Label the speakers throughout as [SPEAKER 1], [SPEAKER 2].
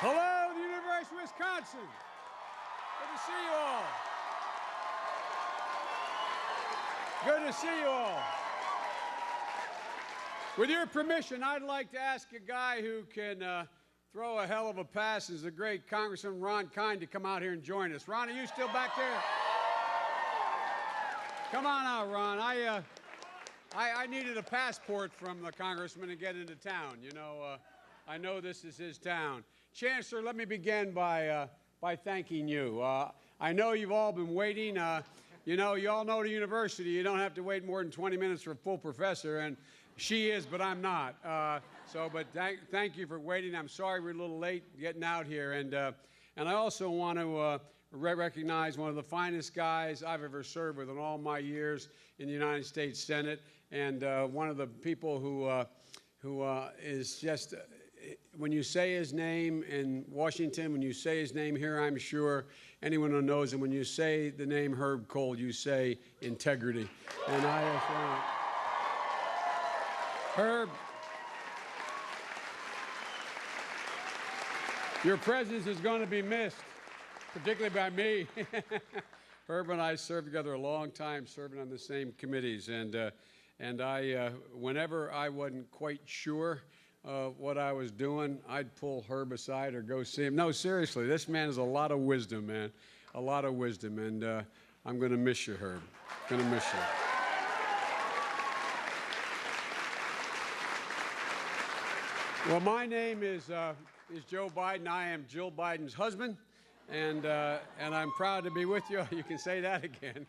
[SPEAKER 1] Hello, the University of Wisconsin. Good to see you all. Good to see you all. With your permission, I'd like to ask a guy who can throw a hell of a pass, is the great Congressman Ron Kind, to come out here and join us. Ron, are you still back there? Come on out, Ron. I needed a passport from the congressman to get into town. You know, I know this is his town. Chancellor, let me begin by thanking you. I know you've all been waiting. You know, you all know at a university you don't have to wait more than 20 minutes for a full professor, and she is, but I'm not. But thank you for waiting. I'm sorry we're a little late getting out here, and I also want to recognize one of the finest guys I've ever served with in all my years in the United States Senate, and one of the people who is just, when you say his name in Washington, when you say his name here, I'm sure anyone who knows him, when you say the name Herb Kohl, you say integrity. And I just Herb, your presence is going to be missed, particularly by me. Herb and I served together a long time, serving on the same committees, and I, whenever I wasn't quite sure what I was doing, I'd pull Herb aside or go see him. No, seriously, this man has a lot of wisdom, man, a lot of wisdom, and I'm going to miss you, Herb. Going to miss you. Well, my name is Joe Biden. I am Jill Biden's husband, and I'm proud to be with you. You can say that again.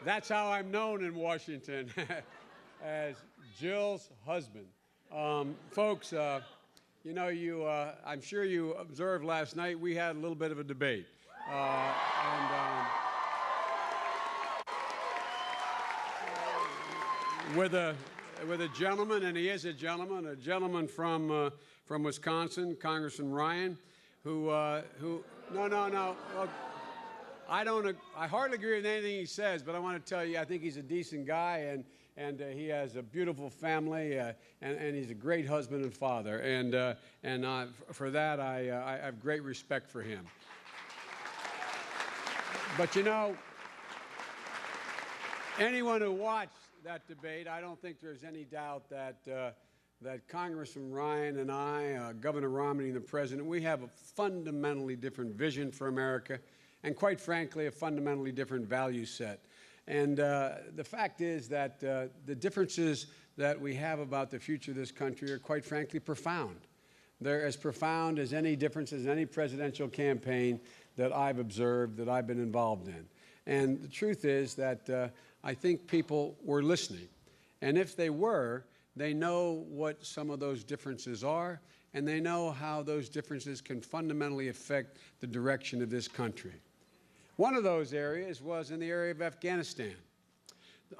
[SPEAKER 1] That's how I'm known in Washington, as Jill's husband. Folks, you know, I'm sure you observed last night we had a little bit of a debate. With a gentleman, and he is a gentleman from Wisconsin, Congressman Ryan, who no. Well, I hardly agree with anything he says, but I want to tell you, I think he's a decent guy, and he has a beautiful family, and he's a great husband and father, and for that I have great respect for him. But you know, anyone who watched that debate, I don't think there's any doubt that Congressman Ryan and I, Governor Romney and the President, we have a fundamentally different vision for America, and quite frankly, a fundamentally different value set. And the fact is that the differences that we have about the future of this country are quite frankly profound. They're as profound as any differences in any presidential campaign that I've observed, that I've been involved in. And the truth is that I think people were listening. And if they were, they know what some of those differences are, and they know how those differences can fundamentally affect the direction of this country. One of those areas was in the area of Afghanistan.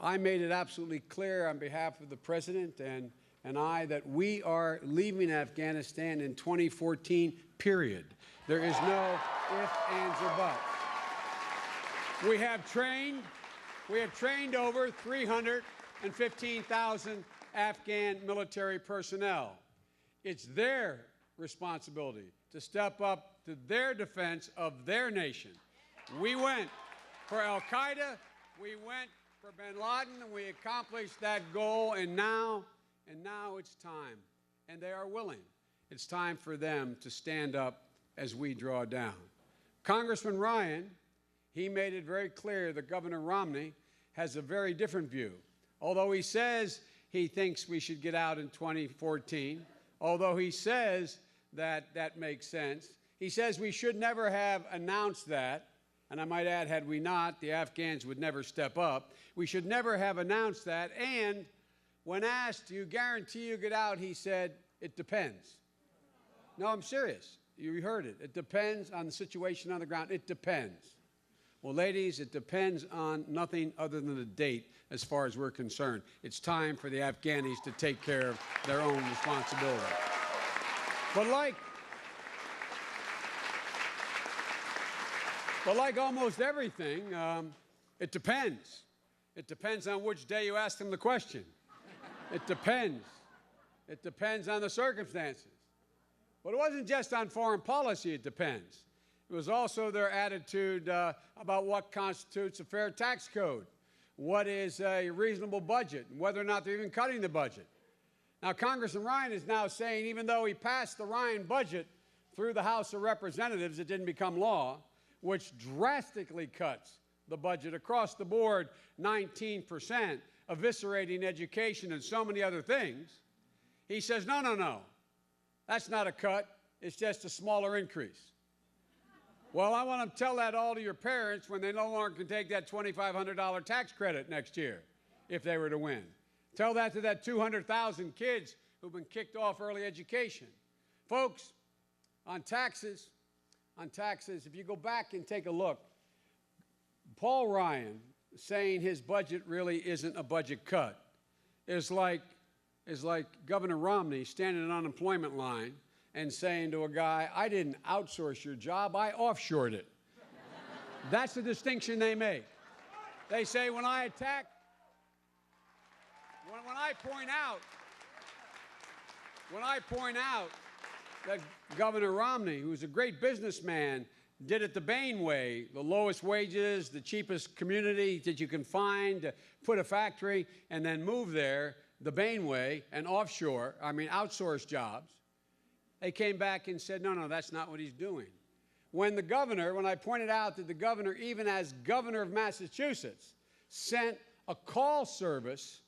[SPEAKER 1] I made it absolutely clear on behalf of the President and I that we are leaving Afghanistan in 2014, period. There is no ifs, ands, or buts. We have trained over 315,000 Afghan military personnel. It's their responsibility to step up to their defense of their nation. We went for al-Qaeda, we went for bin Laden, and we accomplished that goal, and now it's time, and they are willing. It's time for them to stand up as we draw down. Congressman Ryan, he made it very clear that Governor Romney has a very different view. Although he says he thinks we should get out in 2014, although he says that that makes sense, he says we should never have announced that, and I might add, had we not, the Afghans would never step up. We should never have announced that, and when asked, do you guarantee you get out, he said, it depends. No, I'm serious. You heard it. It depends on the situation on the ground. It depends. Well, ladies, it depends on nothing other than a date as far as we're concerned. It's time for the Afghanis to take care of their own responsibility. But like almost everything, it depends. It depends on which day you ask them the question. It depends. It depends on the circumstances. But it wasn't just on foreign policy, it depends. It was also their attitude about what constitutes a fair tax code, what is a reasonable budget, and whether or not they're even cutting the budget. Now, Congressman Ryan is now saying, even though he passed the Ryan budget through the House of Representatives, it didn't become law, which drastically cuts the budget across the board, 19%, eviscerating education and so many other things. He says, no, no, no, that's not a cut. It's just a smaller increase. Well, I want to tell that all to your parents when they no longer can take that $2,500 tax credit next year if they were to win. Tell that to that 200,000 kids who've been kicked off early education. Folks, on taxes, if you go back and take a look, Paul Ryan saying his budget really isn't a budget cut is like Governor Romney standing in an unemployment line and saying to a guy, I didn't outsource your job, I offshored it. That's the distinction they make. They say when I point out that Governor Romney, who's a great businessman, did it the Bain way, the lowest wages, the cheapest community that you can find, to put a factory and then move there, the Bain way, and outsource jobs. They came back and said, no, no, that's not what he's doing. When I pointed out that the governor, even as governor of Massachusetts, sent a call service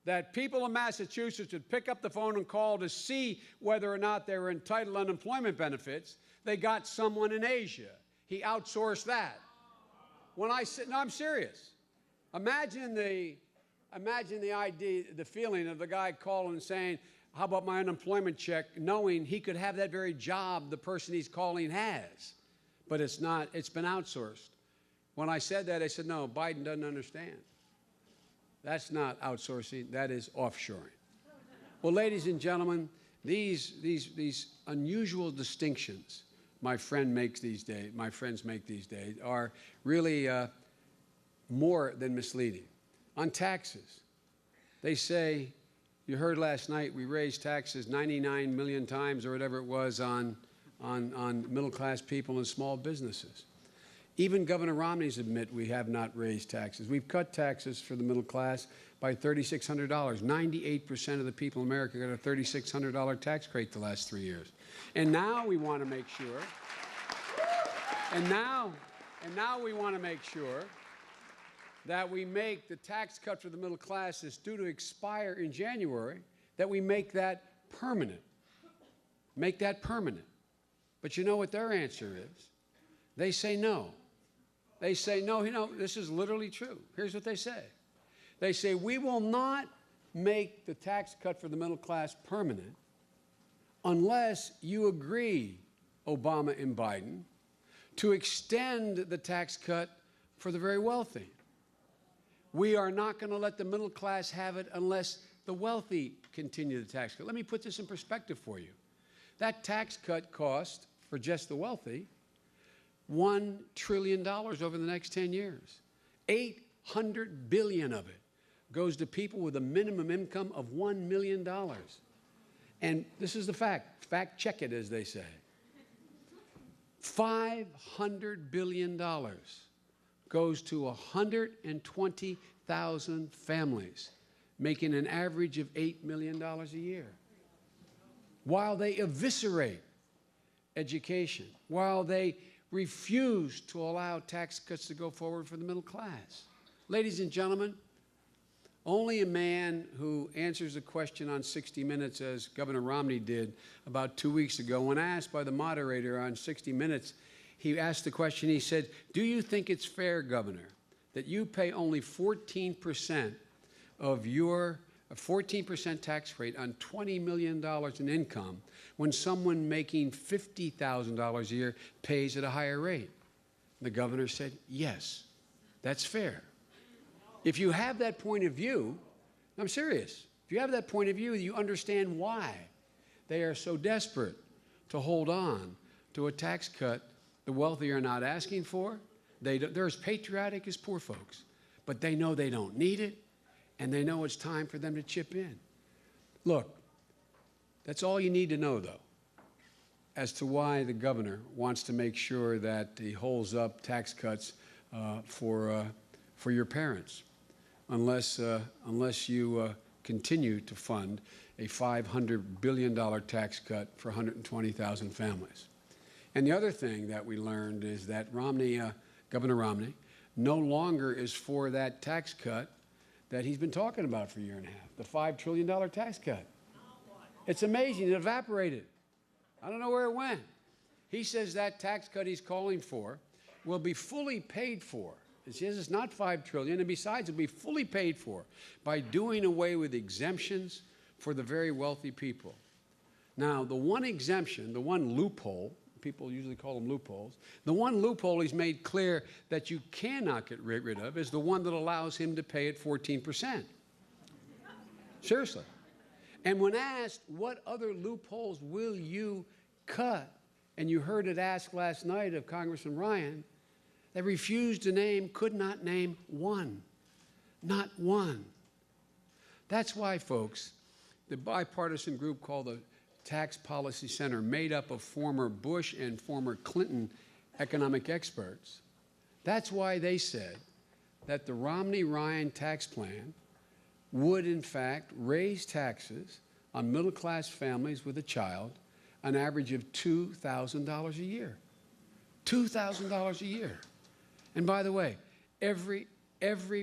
[SPEAKER 1] that people in Massachusetts would pick up the phone and call to see whether or not they were entitled to unemployment benefits, they got someone in Asia. He outsourced that. When I said, no, I'm serious. Imagine the idea, the feeling of the guy calling and saying, how about my unemployment check, knowing he could have that very job the person he's calling has. But it's not, it's been outsourced. When I said that, they said, no, Biden doesn't understand. That's not outsourcing, that is offshoring. Well, ladies and gentlemen, these unusual distinctions my friends make these days are really more than misleading. On taxes, they say, you heard last night, we raised taxes 99 million times or whatever it was on middle-class people and small businesses. Even Governor Romney's admit we have not raised taxes. We've cut taxes for the middle class by $3,600. 98% of the people in America got a $3,600 tax rate the last 3 years. And now we want to make sure, we want to make sure that we make the tax cut for the middle class that's due to expire in January, that we make that permanent. Make that permanent. But you know what their answer is? They say no. They say, no, this is literally true. Here's what they say. They say, we will not make the tax cut for the middle class permanent unless you agree, Obama and Biden, to extend the tax cut for the very wealthy. We are not going to let the middle class have it unless the wealthy continue the tax cut. Let me put this in perspective for you. That tax cut cost, for just the wealthy, $1 trillion over the next 10 years. $800 billion of it goes to people with a minimum income of $1 million. And this is the fact. Fact check it, as they say. $500 billion goes to 120,000 families, making an average of $8 million a year. While they eviscerate education, while they refuse to allow tax cuts to go forward for the middle class. Ladies and gentlemen, only a man who answers a question on 60 Minutes, as Governor Romney did about 2 weeks ago, when asked by the moderator on 60 Minutes, he asked the question, he said, do you think it's fair, Governor, that you pay only 14% of your 14% tax rate on $20 million in income when someone making $50,000 a year pays at a higher rate? The governor said, yes, that's fair. If you have that point of view, I'm serious, if you have that point of view, you understand why they are so desperate to hold on to a tax cut the wealthy are not asking for. They're as patriotic as poor folks, but they know they don't need it, and they know it's time for them to chip in. Look, that's all you need to know, though. as to why the governor wants to make sure that he holds up tax cuts for your parents, unless you continue to fund a $500 billion tax cut for 120,000 families. And the other thing that we learned is that Governor Romney, no longer is for that tax cut that he's been talking about for a year and a half, the $5 trillion tax cut. It's amazing. It evaporated. I don't know where it went. He says that tax cut he's calling for will be fully paid for. He says it's not $5 trillion, and besides, it'll be fully paid for by doing away with exemptions for the very wealthy people. Now, the one exemption, the one loophole, people usually call them loopholes, the one loophole he's made clear that you cannot get rid of is the one that allows him to pay at 14%. Seriously. And when asked, what other loopholes will you cut? And you heard it asked last night of Congressman Ryan, they refused to name, could not name one. Not one. That's why, folks, the bipartisan group called the Tax Policy Center, made up of former Bush and former Clinton economic experts, that's why they said that the Romney-Ryan tax plan would, in fact, raise taxes on middle-class families with a child an average of $2,000 a year. $2,000 a year. And by the way, every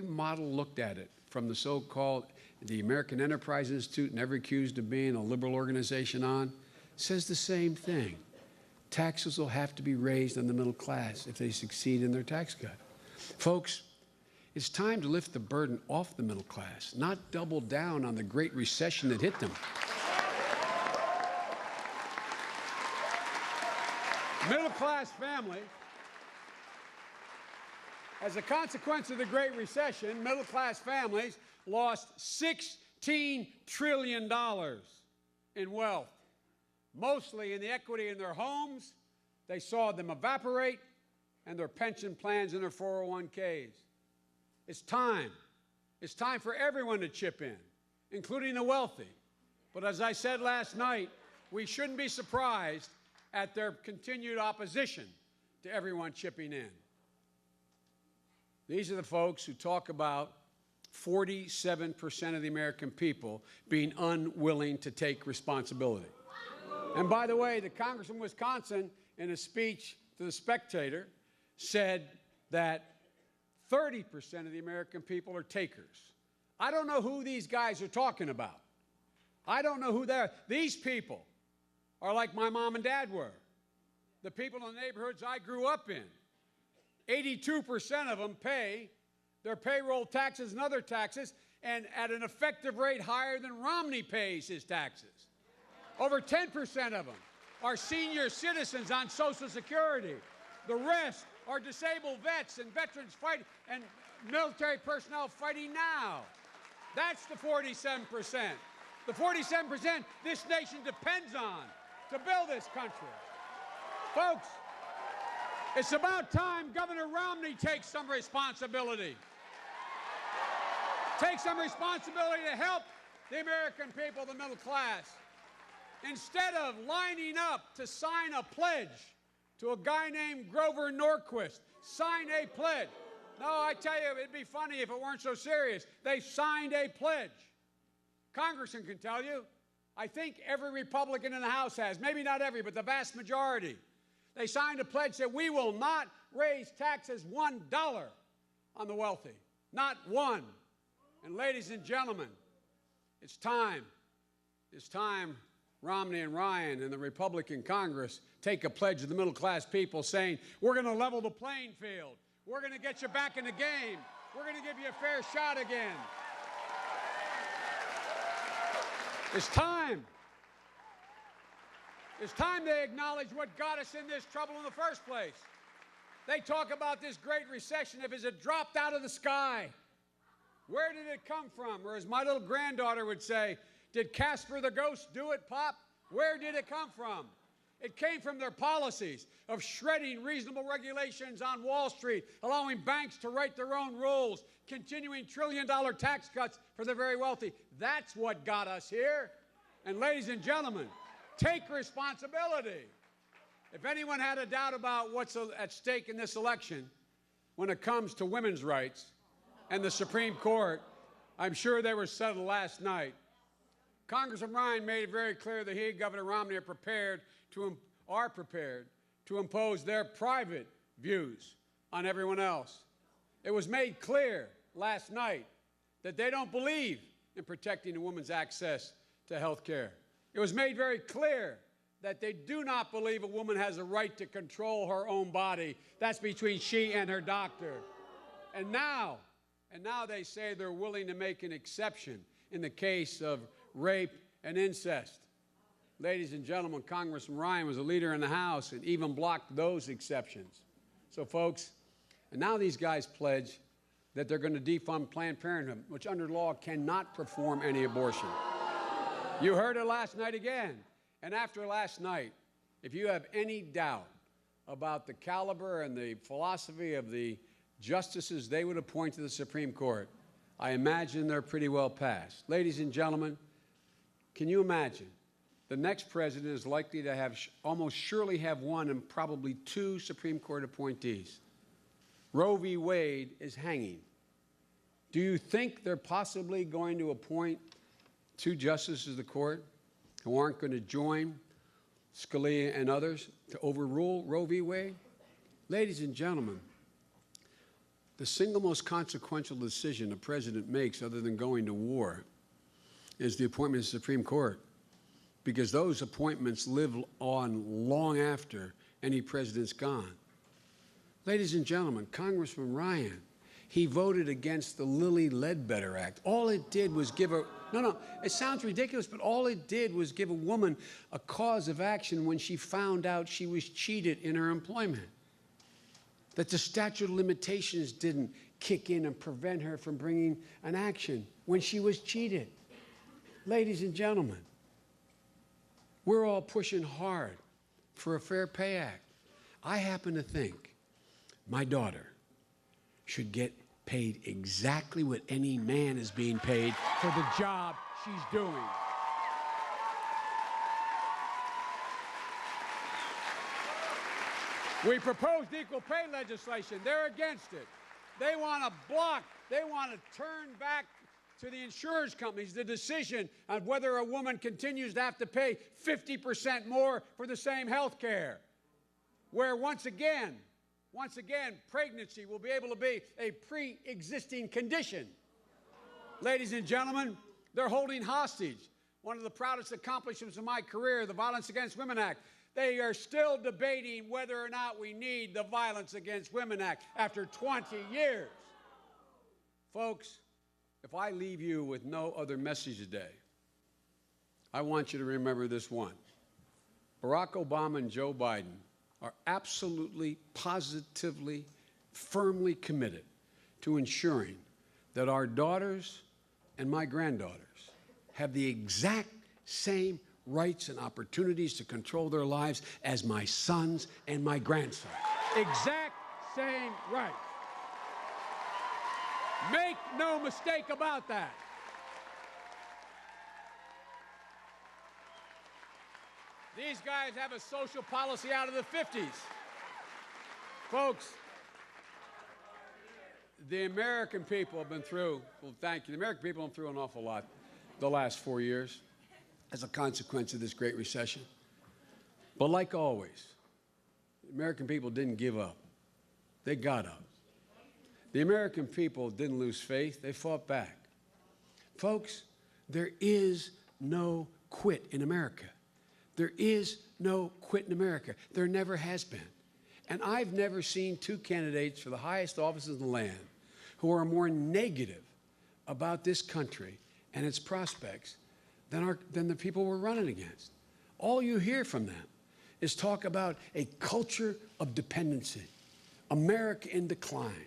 [SPEAKER 1] model looked at it, from the so-called the American Enterprise Institute, never accused of being a liberal organization on, says the same thing. Taxes will have to be raised on the middle class if they succeed in their tax cut. Folks, it's time to lift the burden off the middle class, not double down on the Great Recession that hit them. Middle-class families, as a consequence of the Great Recession, middle-class families lost $16 trillion in wealth, mostly in the equity in their homes. They saw them evaporate, and their pension plans and their 401ks. It's time. It's time for everyone to chip in, including the wealthy. But as I said last night, we shouldn't be surprised at their continued opposition to everyone chipping in. These are the folks who talk about 47% of the American people being unwilling to take responsibility. And by the way, the Congressman from Wisconsin, in a speech to The Spectator, said that 30% of the American people are takers. I don't know who these guys are talking about. I don't know who they are. These people are like my mom and dad were. The people in the neighborhoods I grew up in. 82% of them pay their payroll taxes and other taxes, and at an effective rate higher than Romney pays his taxes. Over 10% of them are senior citizens on Social Security. The rest are disabled vets and veterans fighting and military personnel fighting now. That's the 47%. The 47% this nation depends on to build this country. Folks, it's about time Governor Romney takes some responsibility. Take some responsibility to help the American people, the middle class. Instead of lining up to sign a pledge to a guy named Grover Norquist, sign a pledge. No, I tell you, it'd be funny if it weren't so serious. They signed a pledge. Congressman can tell you, I think every Republican in the House has, maybe not every, but the vast majority. They signed a pledge that we will not raise taxes $1 on the wealthy. Not one. And ladies and gentlemen, it's time. It's time Romney and Ryan and the Republican Congress take a pledge of the middle-class people saying, we're going to level the playing field. We're going to get you back in the game. We're going to give you a fair shot again. It's time. It's time they acknowledge what got us in this trouble in the first place. They talk about this Great Recession as if it dropped out of the sky. Where did it come from? Or as my little granddaughter would say, did Casper the Ghost do it, Pop? Where did it come from? It came from their policies of shredding reasonable regulations on Wall Street, allowing banks to write their own rules, continuing trillion-dollar tax cuts for the very wealthy. That's what got us here. And ladies and gentlemen, take responsibility. If anyone had a doubt about what's at stake in this election when it comes to women's rights and the Supreme Court, I'm sure they were settled last night. Congressman Ryan made it very clear that he and Governor Romney are prepared to impose their private views on everyone else. It was made clear last night that they don't believe in protecting a woman's access to health care. It was made very clear that they do not believe a woman has a right to control her own body. That's between she and her doctor. And now they say they're willing to make an exception in the case of rape and incest. Ladies and gentlemen, Congressman Ryan was a leader in the House and even blocked those exceptions. So, folks, and now these guys pledge that they're going to defund Planned Parenthood, which under law cannot perform any abortion. You heard it last night again. And after last night, if you have any doubt about the caliber and the philosophy of the justices they would appoint to the Supreme Court, I imagine they're pretty well passed. Ladies and gentlemen, can you imagine? The next president is likely to have almost surely have one and probably two Supreme Court appointees. Roe v. Wade is hanging. Do you think they're possibly going to appoint two justices of the court who aren't going to join Scalia and others to overrule Roe v. Wade? Ladies and gentlemen, the single most consequential decision a president makes other than going to war is the appointment of the Supreme Court, because those appointments live on long after any president's gone. Ladies and gentlemen, Congressman Ryan, he voted against the Lilly Ledbetter Act. All it did was give a, it sounds ridiculous, but all it did was give a woman a cause of action when she found out she was cheated in her employment. That the statute of limitations didn't kick in and prevent her from bringing an action when she was cheated. Ladies and gentlemen, we're all pushing hard for a Fair Pay Act. I happen to think my daughter should get paid exactly what any man is being paid for the job she's doing. We proposed equal pay legislation. They're against it. They want to block, they want to turn back to the insurance companies the decision on whether a woman continues to have to pay 50% more for the same health care, where once again, pregnancy will be able to be a pre-existing condition. Ladies and gentlemen, they're holding hostage one of the proudest accomplishments of my career, the Violence Against Women Act. They are still debating whether or not we need the Violence Against Women Act after 20 years. Folks, if I leave you with no other message today, I want you to remember this one. Barack Obama and Joe Biden are absolutely, positively, firmly committed to ensuring that our daughters and my granddaughters have the exact same rights and opportunities to control their lives as my sons and my grandsons. Exact same rights. Make no mistake about that. These guys have a social policy out of the 50s. Folks, the American people have been through, well, thank you, the American people have been through an awful lot the last 4 years as a consequence of this great recession. But like always, the American people didn't give up. They got up. The American people didn't lose faith. They fought back. Folks, there is no quit in America. There is no quit in America. There never has been. And I've never seen two candidates for the highest offices in the land who are more negative about this country and its prospects than the people we're running against. All you hear from them is talk about a culture of dependency, America in decline.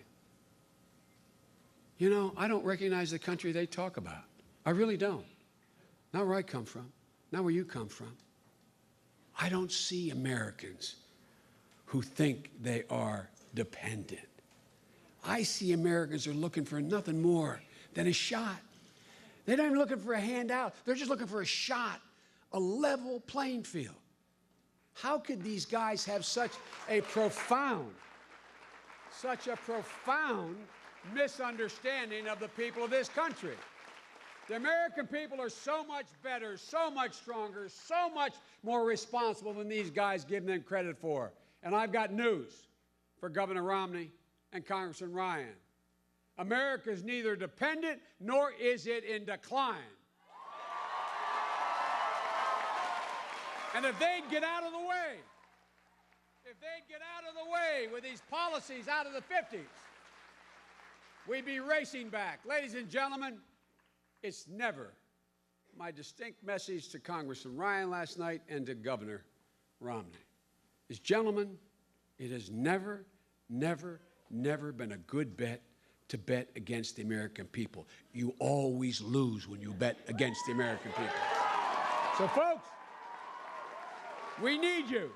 [SPEAKER 1] You know, I don't recognize the country they talk about. I really don't. Not where I come from, not where you come from. I don't see Americans who think they are dependent. I see Americans who are looking for nothing more than a shot. They're not even looking for a handout. They're just looking for a shot, a level playing field. How could these guys have such a profound misunderstanding of the people of this country? The American people are so much better, so much stronger, so much more responsible than these guys give them credit for. And I've got news for Governor Romney and Congressman Ryan. America is neither dependent nor is it in decline. And if they'd get out of the way, with these policies out of the 50s, we'd be racing back. Ladies and gentlemen, it's never, my distinct message to Congressman Ryan last night and to Governor Romney is, gentlemen, it has never, never, never been a good bet to bet against the American people. You always lose when you bet against the American people. So, folks, we need you.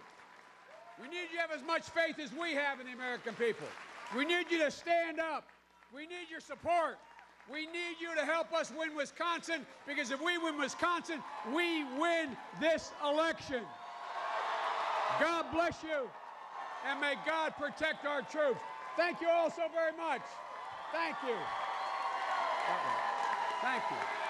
[SPEAKER 1] We need you to have as much faith as we have in the American people. We need you to stand up. We need your support. We need you to help us win Wisconsin, because if we win Wisconsin, we win this election. God bless you, and may God protect our troops. Thank you all so very much. Thank you. Thank you.